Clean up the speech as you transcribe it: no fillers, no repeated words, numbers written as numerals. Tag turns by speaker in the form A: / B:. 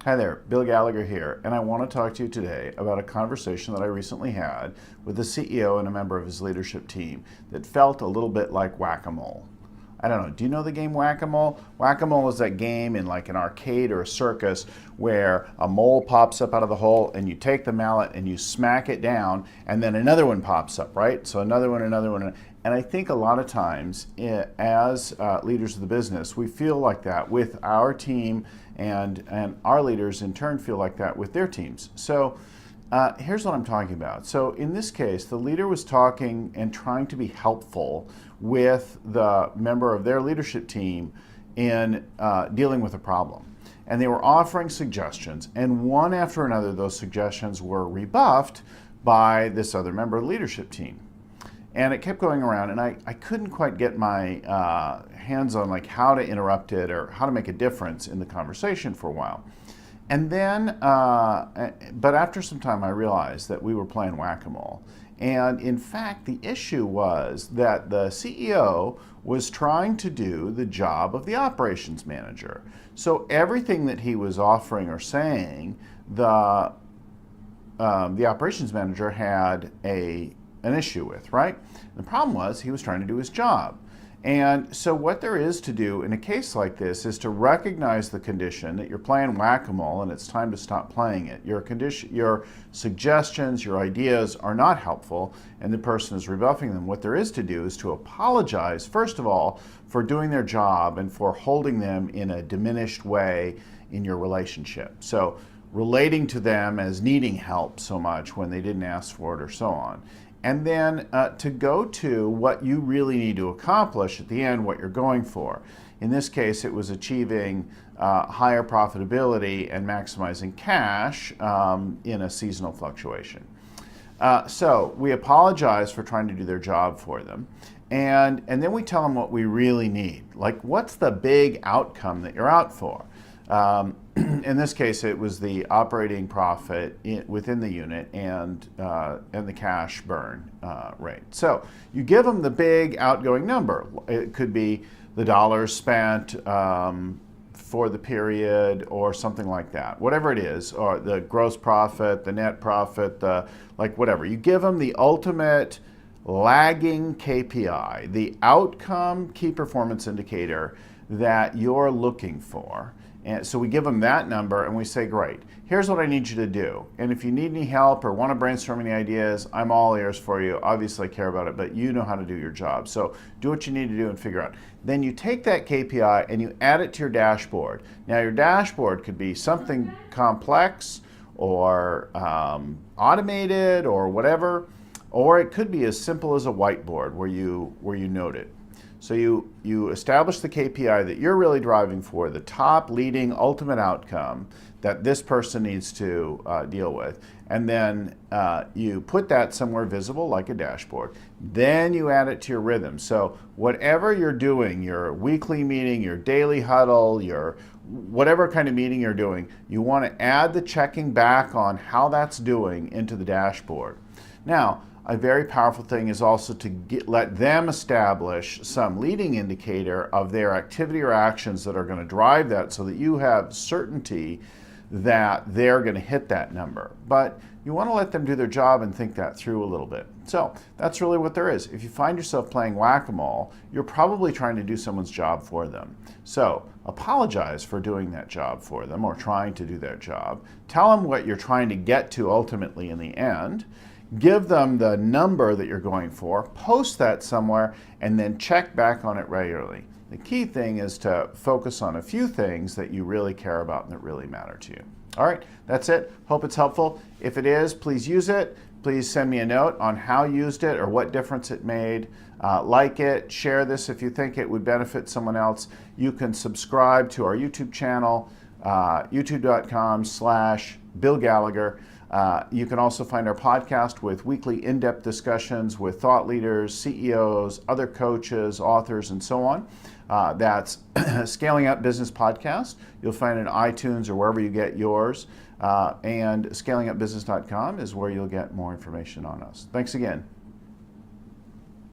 A: Hi there, Bill Gallagher here, and I want to talk to you today about a conversation that I recently had with the CEO and a member of his leadership team that felt a little bit like whack-a-mole. I don't know, do you know the game whack-a-mole? Whack-a-mole is that game in like an arcade or a circus where a mole pops up out of the hole and you take the mallet and you smack it down and then another one pops up, right? So another one. And I think a lot of times as leaders of the business, we feel like that with our team and our leaders in turn feel like that with their teams. So here's what I'm talking about. So in this case, the leader was talking and trying to be helpful with the member of their leadership team in dealing with a problem. And they were offering suggestions, and one after another, those suggestions were rebuffed by this other member of the leadership team. And it kept going around, and I couldn't quite get my hands on like how to interrupt it or how to make a difference in the conversation for a while. And then, but after some time, I realized that we were playing whack-a-mole. And in fact, the issue was that the CEO was trying to do the job of the operations manager. So everything that he was offering or saying, the operations manager had an issue with, right? The problem was he was trying to do his job. And so what there is to do in a case like this is to recognize the condition that you're playing whack-a-mole and it's time to stop playing it. Your suggestions, your ideas are not helpful and the person is rebuffing them. What there is to do is to apologize, first of all, for doing their job and for holding them in a diminished way in your relationship. So relating to them as needing help so much when they didn't ask for it or so on. And then to go to what you really need to accomplish at the end, what you're going for. In this case, it was achieving higher profitability and maximizing cash in a seasonal fluctuation. So we apologize for trying to do their job for them. And then we tell them what we really need. Like, what's the big outcome that you're out for? In this case, it was the operating profit within the unit and the cash burn rate. So you give them the big outgoing number. It could be the dollars spent for the period or something like that. Whatever it is, or the gross profit, the net profit, whatever. You give them the ultimate lagging KPI, the outcome key performance indicator that you're looking for. And so we give them that number and we say, great, here's what I need you to do. And if you need any help or want to brainstorm any ideas, I'm all ears for you. Obviously I care about it, but you know how to do your job. So do what you need to do and figure out. Then you take that KPI and you add it to your dashboard. Now your dashboard could be something complex or automated or whatever, or it could be as simple as a whiteboard where you note it. So you establish the KPI that you're really driving for, the top leading ultimate outcome that this person needs to deal with. And then you put that somewhere visible like a dashboard. Then you add it to your rhythm. So whatever you're doing, your weekly meeting, your daily huddle, your whatever kind of meeting you're doing, you want to add the checking back on how that's doing into the dashboard. Now, a very powerful thing is also to let them establish some leading indicator of their activity or actions that are going to drive that so that you have certainty that they're going to hit that number. But you want to let them do their job and think that through a little bit. So that's really what there is. If you find yourself playing whack-a-mole, you're probably trying to do someone's job for them. So apologize for doing that job for them or trying to do their job. Tell them what you're trying to get to ultimately in the end. Give them the number that you're going for, post that somewhere, and then check back on it regularly. The key thing is to focus on a few things that you really care about and that really matter to you. All right, that's it. Hope it's helpful. If it is, please use it. Please send me a note on how you used it or what difference it made. Like it, share this if you think it would benefit someone else. You can subscribe to our YouTube channel, youtube.com/Bill Gallagher. You can also find our podcast with weekly in-depth discussions with thought leaders, CEOs, other coaches, authors, and so on. That's Scaling Up Business Podcast. You'll find it in iTunes or wherever you get yours. And scalingupbusiness.com is where you'll get more information on us. Thanks again.